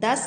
10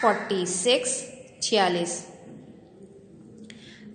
46।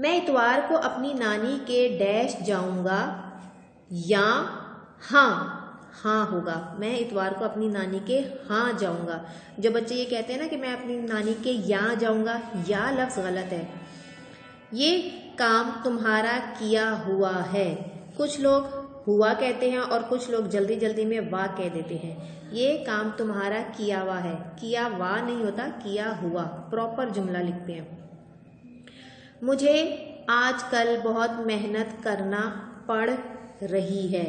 میں اتوار کو اپنی نانی کے ڈیش جاؤں گا، یا ہاں ہاں ہوگا، میں اتوار کو اپنی نانی کے ہاں جاؤں گا۔ جو بچے یہ کہتے ہیں نا کہ میں اپنی نانی کے یہاں جاؤں گا، یا لفظ غلط ہے۔ یہ کام تمہارا کیا ہوا ہے، کچھ لوگ ہوا کہتے ہیں اور کچھ لوگ جلدی جلدی میں وا کہہ دیتے ہیں۔ یہ کام تمہارا کیا ہوا ہے، کیا وا نہیں ہوتا، کیا ہوا، پراپر جملہ لکھتے ہیں۔ مجھے آج کل بہت محنت کرنا پڑ رہی ہے،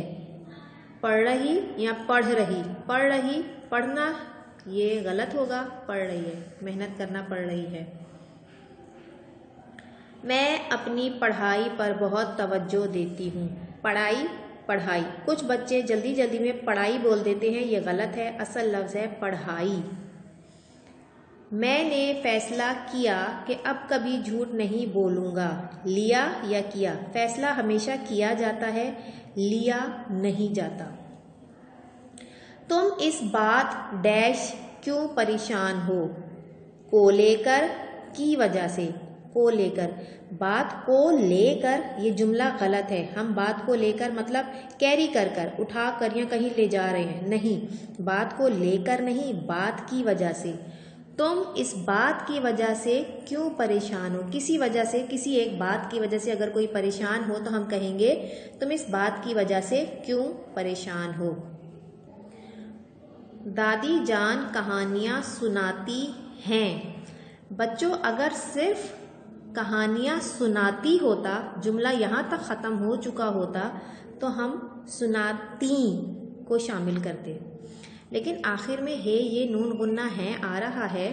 پڑھ رہی یا پڑھ رہی، پڑھ رہی، پڑھنا یہ غلط ہوگا، پڑھ رہی ہے، محنت کرنا پڑ رہی ہے۔ میں اپنی پڑھائی پر بہت توجہ دیتی ہوں، پڑھائی پڑھائی، کچھ بچے جلدی جلدی میں پڑھائی بول دیتے ہیں، یہ غلط ہے، اصل لفظ ہے پڑھائی۔ میں نے فیصلہ کیا کہ اب کبھی جھوٹ نہیں بولوں گا، لیا یا کیا، فیصلہ ہمیشہ کیا جاتا ہے، لیا نہیں جاتا۔ تم اس بات ڈیش کیوں پریشان ہو، کو لے کر، کی وجہ سے، کو لے کر، بات کو لے کر یہ جملہ غلط ہے۔ ہم بات کو لے کر مطلب کیری کر کر، اٹھا کر یا کہیں لے جا رہے ہیں، نہیں، بات کو لے کر نہیں، بات کی وجہ سے۔ تم اس بات کی وجہ سے کیوں پریشان ہو، کسی وجہ سے، کسی ایک بات کی وجہ سے اگر کوئی پریشان ہو تو ہم کہیں گے تم اس بات کی وجہ سے کیوں پریشان ہو۔ دادی جان کہانیاں سناتی ہیں۔ بچوں اگر صرف کہانیاں سناتی ہوتا، جملہ یہاں تک ختم ہو چکا ہوتا تو ہم سناتی کو شامل کرتے، لیکن آخر میں ہے یہ نون غنہ ہے آ رہا ہے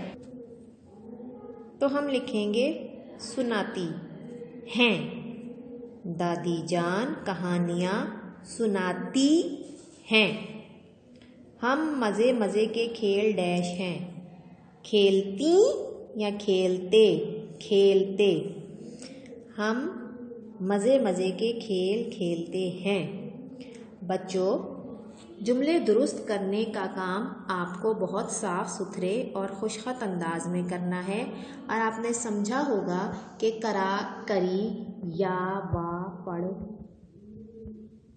تو ہم لکھیں گے سناتی ہیں۔ دادی جان کہانیاں سناتی ہیں۔ ہم مزے مزے کے کھیل ڈیش ہیں، کھیلتی یا کھیلتے، کھیلتے، ہم مزے مزے کے کھیل کھیلتے ہیں۔ بچوں جملے درست کرنے کا کام آپ کو بہت صاف ستھرے اور خوش خط انداز میں کرنا ہے، اور آپ نے سمجھا ہوگا کہ کرا، کری، یا، وا، پڑھ،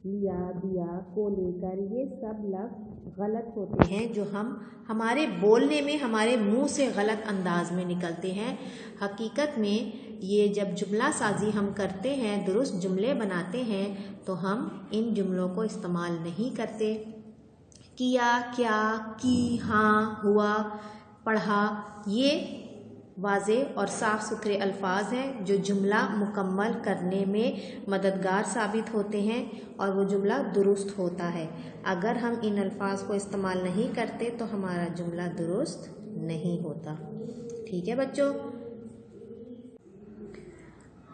لیا، دیا، کو لے کر، یہ سب لفظ غلط ہوتے ہیں جو ہمارے بولنے میں ہمارے منہ سے غلط انداز میں نکلتے ہیں۔ حقیقت میں یہ جب جملہ سازی ہم کرتے ہیں، درست جملے بناتے ہیں تو ہم ان جملوں کو استعمال نہیں کرتے۔ کیا، کیا، کی، ہاں، ہوا، پڑھا، یہ واضح اور صاف ستھرے الفاظ ہیں جو جملہ مکمل کرنے میں مددگار ثابت ہوتے ہیں اور وہ جملہ درست ہوتا ہے۔ اگر ہم ان الفاظ کو استعمال نہیں کرتے تو ہمارا جملہ درست نہیں ہوتا۔ ٹھیک ہے بچوں؟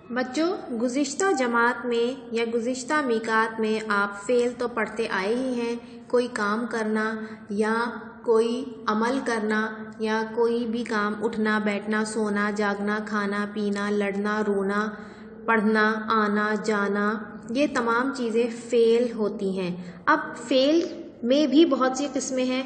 بچوں گزشتہ جماعت میں یا گزشتہ میقات میں آپ فعل تو پڑھتے آئے ہی ہیں، کوئی کام کرنا یا کوئی عمل کرنا یا کوئی بھی کام، اٹھنا، بیٹھنا، سونا، جاگنا، کھانا، پینا، لڑنا، رونا، پڑھنا، آنا، جانا، یہ تمام چیزیں فعل ہوتی ہیں۔ اب فعل میں بھی بہت سی قسمیں ہیں،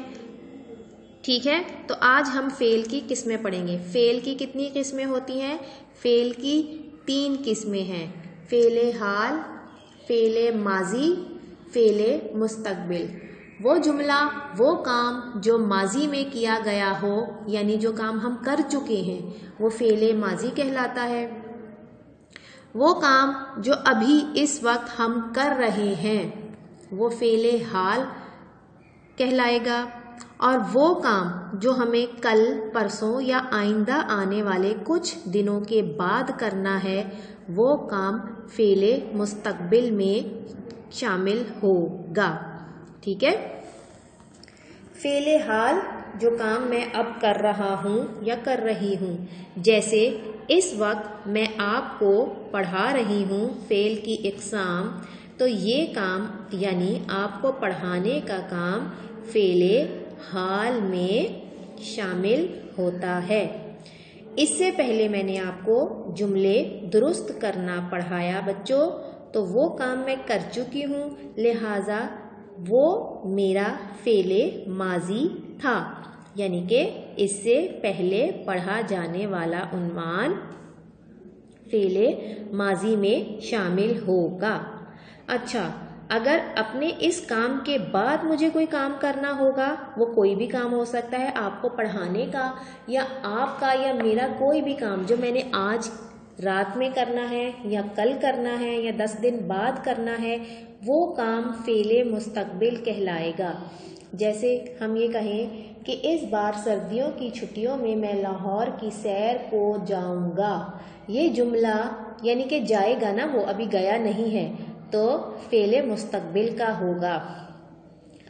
ٹھیک ہے؟ تو آج ہم فعل کی قسمیں پڑھیں گے۔ فعل کی کتنی قسمیں ہوتی ہیں؟ فعل کی 3 قسمیں ہیں، فعل حال، فعل ماضی، فعل مستقبل۔ وہ جملہ، وہ کام جو ماضی میں کیا گیا ہو، یعنی جو کام ہم کر چکے ہیں، وہ فعل ماضی کہلاتا ہے۔ وہ کام جو ابھی اس وقت ہم کر رہے ہیں وہ فعل حال کہلائے گا، اور وہ کام جو ہمیں کل، پرسوں یا آئندہ آنے والے کچھ دنوں کے بعد کرنا ہے وہ کام فعل مستقبل میں شامل ہوگا۔ ٹھیک ہے؟ فعل حال جو کام میں اب کر رہا ہوں یا کر رہی ہوں، جیسے اس وقت میں آپ کو پڑھا رہی ہوں، فعل کی اقسام، تو یہ کام یعنی آپ کو پڑھانے کا کام فعل حال میں شامل ہوتا ہے۔ اس سے پہلے میں نے آپ کو جملے درست کرنا پڑھایا بچوں، تو وہ کام میں کر چکی ہوں، لہٰذا وہ میرا فعل ماضی تھا، یعنی کہ اس سے پہلے پڑھا جانے والا عنوان فعل ماضی میں شامل ہوگا۔ اچھا، اگر اپنے اس کام کے بعد مجھے کوئی کام کرنا ہوگا، وہ کوئی بھی کام ہو سکتا ہے، آپ کو پڑھانے کا یا آپ کا یا میرا کوئی بھی کام جو میں نے آج رات میں کرنا ہے یا کل کرنا ہے یا 10 دن بعد کرنا ہے، وہ کام فعل مستقبل کہلائے گا۔ جیسے ہم یہ کہیں کہ اس بار سردیوں کی چھٹیوں میں میں لاہور کی سیر کو جاؤں گا، یہ جملہ یعنی کہ جائے گا نا، وہ ابھی گیا نہیں ہے، تو فعل مستقبل کا ہوگا۔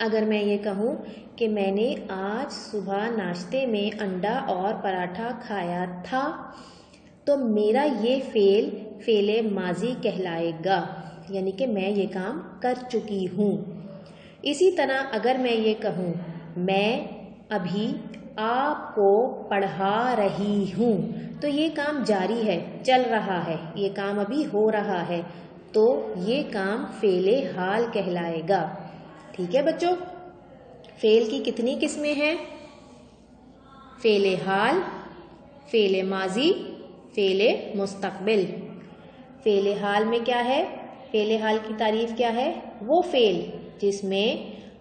اگر میں یہ کہوں کہ میں نے آج صبح ناشتے میں انڈا اور پراٹھا کھایا تھا، تو میرا یہ فعل ماضی کہلائے گا، یعنی کہ میں یہ کام کر چکی ہوں۔ اسی طرح اگر میں یہ کہوں میں ابھی آپ کو پڑھا رہی ہوں، تو یہ کام جاری ہے، چل رہا ہے، یہ کام ابھی ہو رہا ہے، تو یہ کام فعل حال کہلائے گا۔ ٹھیک ہے بچوں، فعل کی کتنی قسمیں ہیں؟ فعل حال، فعل ماضی، فعل مستقبل۔ فعل حال میں کیا ہے؟ فعل حال کی تعریف کیا ہے؟ وہ فعل جس میں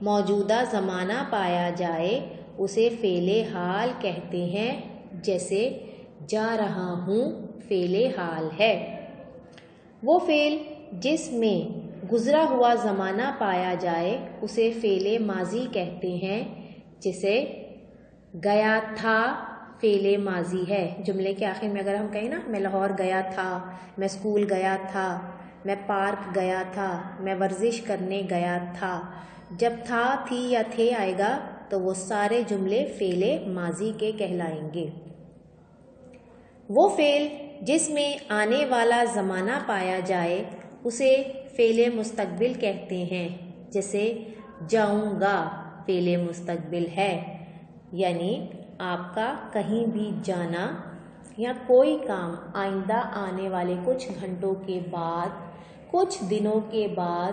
موجودہ زمانہ پایا جائے اسے فعل حال کہتے ہیں۔ جیسے جا رہا ہوں فعل حال ہے۔ وہ فعل جس میں گزرا ہوا زمانہ پایا جائے اسے فعل ماضی کہتے ہیں۔ جیسے گیا تھا فعل ماضی ہے۔ جملے کے آخر میں اگر ہم کہیں نا میں لاہور گیا تھا، میں اسکول گیا تھا، میں پارک گیا تھا، میں ورزش کرنے گیا تھا، جب تھا، تھی یا تھے آئے گا تو وہ سارے جملے فعل ماضی کے کہلائیں گے۔ وہ فعل جس میں آنے والا زمانہ پایا جائے اسے فعل مستقبل کہتے ہیں۔ جیسے جاؤں گا فعل مستقبل ہے، یعنی آپ کا کہیں بھی جانا یا کوئی کام آئندہ آنے والے کچھ گھنٹوں کے بعد، کچھ دنوں کے بعد،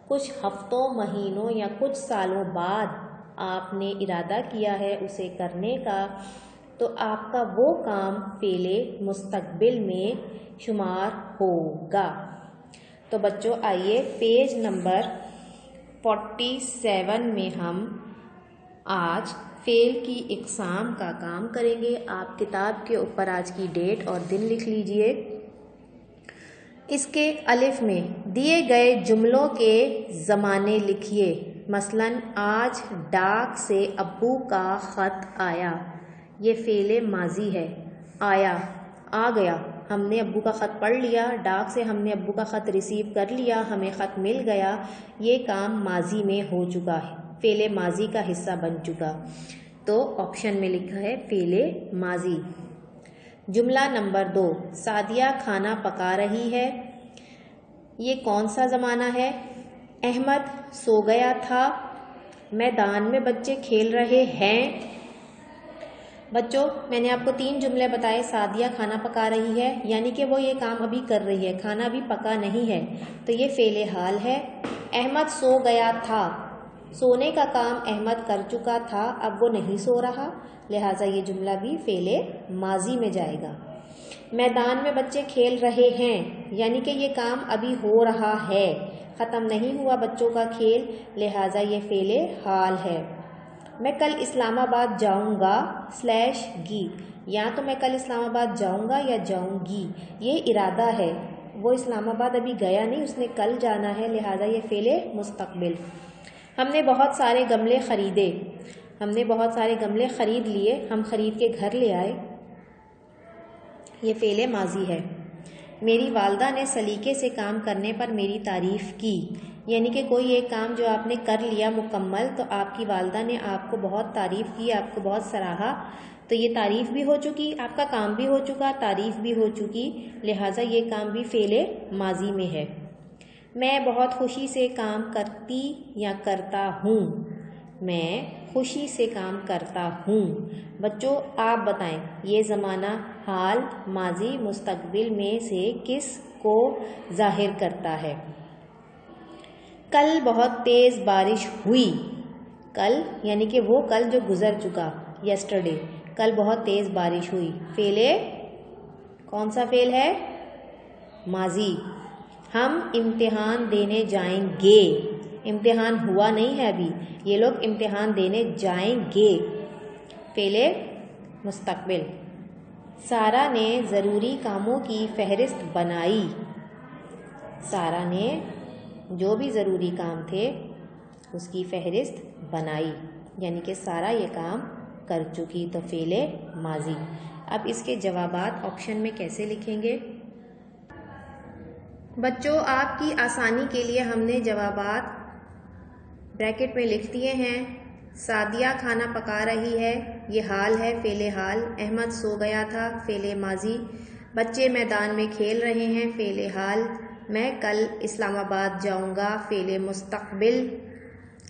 کچھ ہفتوں، مہینوں یا کچھ سالوں بعد آپ نے ارادہ کیا ہے اسے کرنے کا، تو آپ کا وہ کام فعل مستقبل میں شمار ہوگا۔ تو بچوں آئیے پیج نمبر 47 میں ہم آج فعل کی اقسام کا کام کریں گے۔ آپ کتاب کے اوپر آج کی ڈیٹ اور دن لکھ لیجئے۔ اس کے الف میں دیے گئے جملوں کے زمانے لکھیے۔ مثلاً آج ڈاک سے ابو کا خط آیا، یہ فعل ماضی ہے۔ آیا، آ گیا، ہم نے ابو کا خط پڑھ لیا، ڈاک سے ہم نے ابو کا خط ریسیو کر لیا، ہمیں خط مل گیا، یہ کام ماضی میں ہو چکا ہے، فعل ماضی کا حصہ بن چکا۔ تو آپشن میں لکھا ہے فعل ماضی۔ جملہ نمبر 2، سعدیہ کھانا پکا رہی ہے، یہ کون سا زمانہ ہے؟ احمد سو گیا تھا، میدان میں بچے کھیل رہے ہیں۔ بچوں میں نے آپ کو 3 جملے بتائے۔ سعدیہ کھانا پکا رہی ہے یعنی کہ وہ یہ کام ابھی کر رہی ہے، کھانا ابھی پکا نہیں ہے، تو یہ فعل حال ہے۔ احمد سو گیا تھا، سونے کا کام احمد کر چکا تھا، اب وہ نہیں سو رہا، لہٰذا یہ جملہ بھی فعل ماضی میں جائے گا۔ میدان میں بچے کھیل رہے ہیں یعنی کہ یہ کام ابھی ہو رہا ہے، ختم نہیں ہوا بچوں کا کھیل، لہٰذا یہ فعل حال ہے۔ میں کل اسلام آباد جاؤں گا /گی، یا تو میں کل اسلام آباد جاؤں گا یا جاؤں گی، یہ ارادہ ہے، وہ اسلام آباد ابھی گیا نہیں، اس نے کل جانا ہے، لہٰذا یہ فعل مستقبل۔ ہم نے بہت سارے گملے خریدے، ہم نے بہت سارے گملے خرید لیے، ہم خرید کے گھر لے آئے، یہ فعل ماضی ہے۔ میری والدہ نے سلیقے سے کام کرنے پر میری تعریف کی، یعنی کہ کوئی ایک کام جو آپ نے کر لیا مکمل تو آپ کی والدہ نے آپ کو بہت تعریف کی، آپ کو بہت سراہا، تو یہ تعریف بھی ہو چکی، آپ کا کام بھی ہو چکا، تعریف بھی ہو چکی، لہٰذا یہ کام بھی فعل ماضی میں ہے۔ میں بہت خوشی سے کام کرتی یا کرتا ہوں، میں خوشی سے کام کرتا ہوں۔ بچوں آپ بتائیں یہ زمانہ حال، ماضی، مستقبل میں سے کس کو ظاہر کرتا ہے؟ کل بہت تیز بارش ہوئی، کل یعنی کہ وہ کل جو گزر چکا، یسٹرڈے، کل بہت تیز بارش ہوئی، فعل کون سا فعل ہے؟ ماضی، ہم امتحان دینے جائیں گے، امتحان ہوا نہیں ہے ابھی، یہ لوگ امتحان دینے جائیں گے، فعل مستقبل۔ سارا نے ضروری کاموں کی فہرست بنائی، سارا نے جو بھی ضروری کام تھے اس کی فہرست بنائی، یعنی کہ سارا یہ کام کر چکی، تو فعل ماضی۔ اب اس کے جوابات آپشن میں کیسے لکھیں گے؟ بچوں آپ کی آسانی کے لیے ہم نے جوابات بریکٹ میں لکھ دیے ہیں۔ سعدیہ کھانا پکا رہی ہے، یہ حال ہے، فعل حال۔ احمد سو گیا تھا، فعل ماضی۔ بچے میدان میں کھیل رہے ہیں، فعل حال۔ میں کل اسلام آباد جاؤں گا، فعل مستقبل۔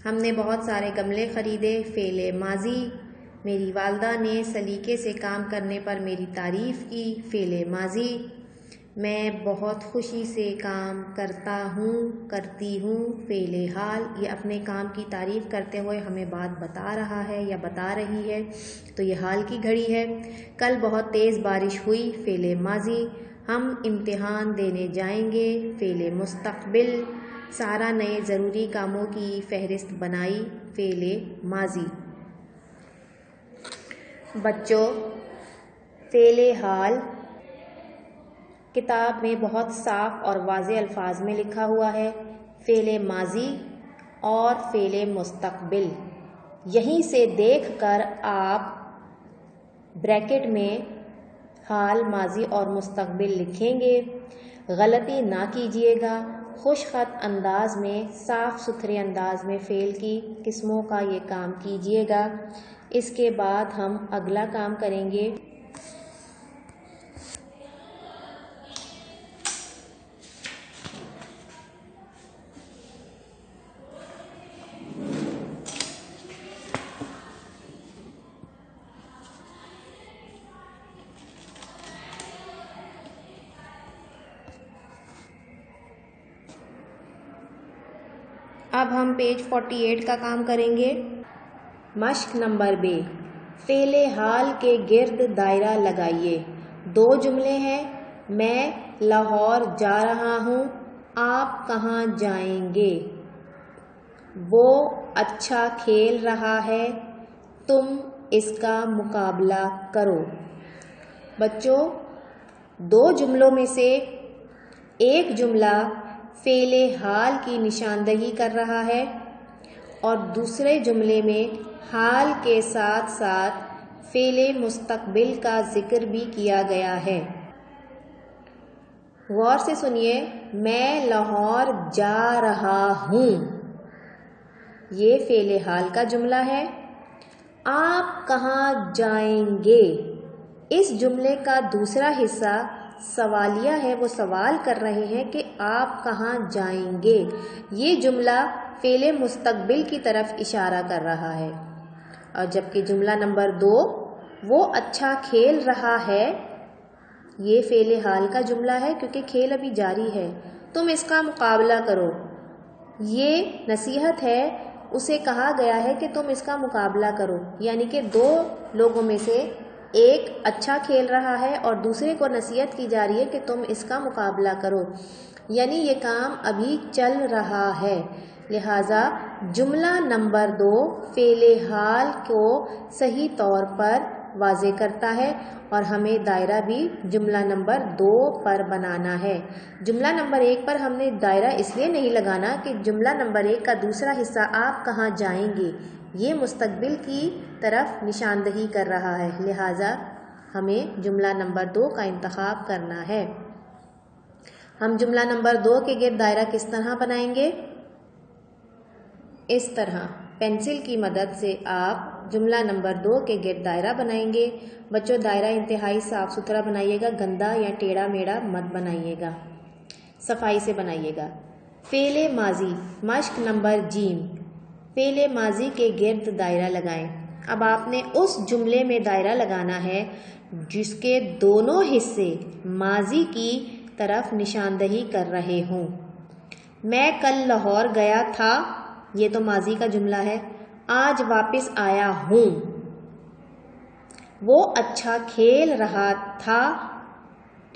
ہم نے بہت سارے گملے خریدے، فعل ماضی۔ میری والدہ نے سلیقے سے کام کرنے پر میری تعریف کی، فعل ماضی۔ میں بہت خوشی سے کام کرتا ہوں، کرتی ہوں، فعل حال۔ یہ اپنے کام کی تعریف کرتے ہوئے ہمیں بات بتا رہا ہے یا بتا رہی ہے، تو یہ حال کی گھڑی ہے۔ کل بہت تیز بارش ہوئی، فعل ماضی۔ ہم امتحان دینے جائیں گے، فعل مستقبل۔ سارا نے ضروری کاموں کی فہرست بنائی، فعل ماضی۔ بچوں فعل حال کتاب میں بہت صاف اور واضح الفاظ میں لکھا ہوا ہے، فعل ماضی اور فعل مستقبل۔ یہیں سے دیکھ کر آپ بریکٹ میں حال، ماضی اور مستقبل لکھیں گے۔ غلطی نہ کیجیے گا، خوش خط انداز میں، صاف ستھرے انداز میں فعل کی قسموں کا یہ کام کیجیے گا۔ اس کے بعد ہم اگلا کام کریں گے۔ اب ہم پیج 48 کا کام کریں گے۔ مشق نمبر ب، فعل حال کے گرد دائرہ لگائیے۔ دو جملے ہیں، میں لاہور جا رہا ہوں، آپ کہاں جائیں گے؟ وہ اچھا کھیل رہا ہے، تم اس کا مقابلہ کرو۔ بچوں دو جملوں میں سے ایک جملہ فعل حال کی نشاندہی کر رہا ہے اور دوسرے جملے میں حال کے ساتھ ساتھ فعل مستقبل کا ذکر بھی کیا گیا ہے۔ غور سے سنیے، میں لاہور جا رہا ہوں، یہ فعل حال کا جملہ ہے۔ آپ کہاں جائیں گے، اس جملے کا دوسرا حصہ سوالیہ ہے، وہ سوال کر رہے ہیں کہ آپ کہاں جائیں گے۔ یہ جملہ فعل مستقبل کی طرف اشارہ کر رہا ہے، اور جبکہ جملہ نمبر 2 وہ اچھا کھیل رہا ہے، یہ فعل حال کا جملہ ہے کیونکہ کھیل ابھی جاری ہے۔ تم اس کا مقابلہ کرو، یہ نصیحت ہے، اسے کہا گیا ہے کہ تم اس کا مقابلہ کرو، یعنی کہ دو لوگوں میں سے ایک اچھا کھیل رہا ہے اور دوسرے کو نصیحت کی جا رہی ہے کہ تم اس کا مقابلہ کرو، یعنی یہ کام ابھی چل رہا ہے۔ لہٰذا جملہ نمبر 2 فعل حال کو صحیح طور پر واضح کرتا ہے اور ہمیں دائرہ بھی جملہ نمبر 2 پر بنانا ہے۔ جملہ نمبر 1 پر ہم نے دائرہ اس لیے نہیں لگانا کہ جملہ نمبر 1 کا دوسرا حصہ آپ کہاں جائیں گے یہ مستقبل کی طرف نشاندہی کر رہا ہے، لہٰذا ہمیں جملہ نمبر 2 کا انتخاب کرنا ہے۔ ہم جملہ نمبر 2 کے گرد دائرہ کس طرح بنائیں گے؟ اس طرح پینسل کی مدد سے آپ جملہ نمبر 2 کے گرد دائرہ بنائیں گے۔ بچوں دائرہ انتہائی صاف ستھرا بنائیے گا، گندا یا ٹیڑھا میڑھا مت بنائیے گا، صفائی سے بنائیے گا۔ فعل ماضی، مشق نمبر ج، فعل ماضی کے گرد دائرہ لگائیں۔ اب آپ نے اس جملے میں دائرہ لگانا ہے جس کے دونوں حصے ماضی کی طرف نشاندہی کر رہے ہوں۔ میں کل لاہور گیا تھا، یہ تو ماضی کا جملہ ہے، آج واپس آیا ہوں۔ وہ اچھا کھیل رہا تھا،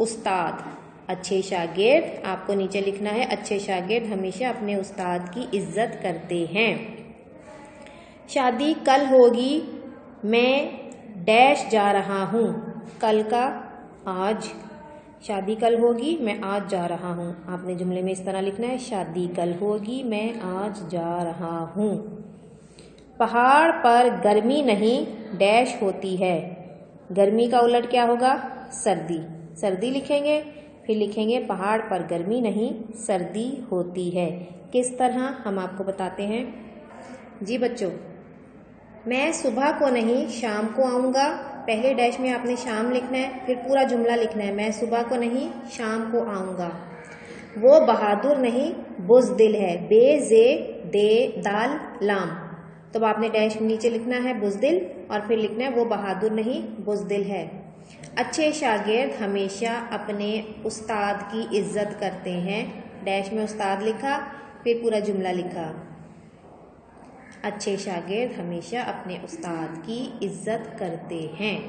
استاد اچھے شاگرد، آپ کو نیچے لکھنا ہے اچھے شاگرد ہمیشہ اپنے استاد کی عزت کرتے ہیں۔ شادی کل ہوگی، میں ڈیش جا رہا ہوں، کل کا آج، شادی کل ہوگی میں آج جا رہا ہوں، آپ نے جملے میں اس طرح لکھنا ہے شادی کل ہوگی میں آج جا رہا ہوں۔ پہاڑ پر گرمی نہیں ڈیش ہوتی ہے، گرمی کا الٹ کیا ہوگا؟ سردی، سردی لکھیں گے، پھر لکھیں گے پہاڑ پر گرمی نہیں سردی ہوتی ہے۔ کس طرح ہم آپ کو بتاتے ہیں۔ جی بچوں، میں صبح کو نہیں شام کو آؤں گا، پہلے ڈیش میں آپ نے شام لکھنا ہے، پھر پورا جملہ لکھنا ہے میں صبح کو نہیں شام کو آؤں گا۔ وہ بہادر نہیں بزدل ہے، بے زے دے دال لام، تو آپ نے ڈیش نیچے لکھنا ہے بزدل اور پھر لکھنا ہے وہ بہادر نہیں بزدل ہے۔ اچھے شاگرد ہمیشہ اپنے استاد کی عزت کرتے ہیں، ڈیش میں استاد لکھا پھر پورا جملہ لکھا۔ اچھے شاگرد ہمیشہ اپنے استاد کی عزت کرتے ہیں۔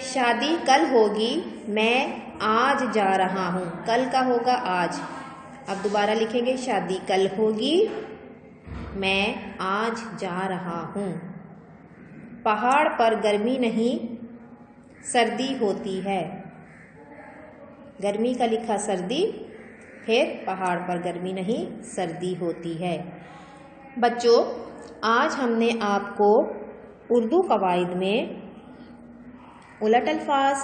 شادی کل ہوگی، میں آج جا رہا ہوں، کل کا ہوگا آج، اب دوبارہ لکھیں گے شادی کل ہوگی میں آج جا رہا ہوں۔ پہاڑ پر گرمی نہیں سردی ہوتی ہے، گرمی کا لکھا سردی، پھر پہاڑ پر گرمی نہیں سردی ہوتی ہے۔ بچوں، آج ہم نے آپ کو اردو قواعد میں الٹ الفاظ،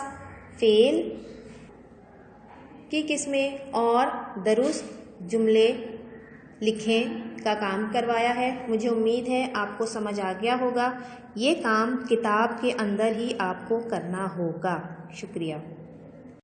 فعل کی قسمیں اور درست جملے لکھیں کا کام کروایا ہے۔ مجھے امید ہے آپ کو سمجھ آ گیا ہوگا۔ یہ کام کتاب کے اندر ہی آپ کو کرنا ہوگا۔ شکریہ۔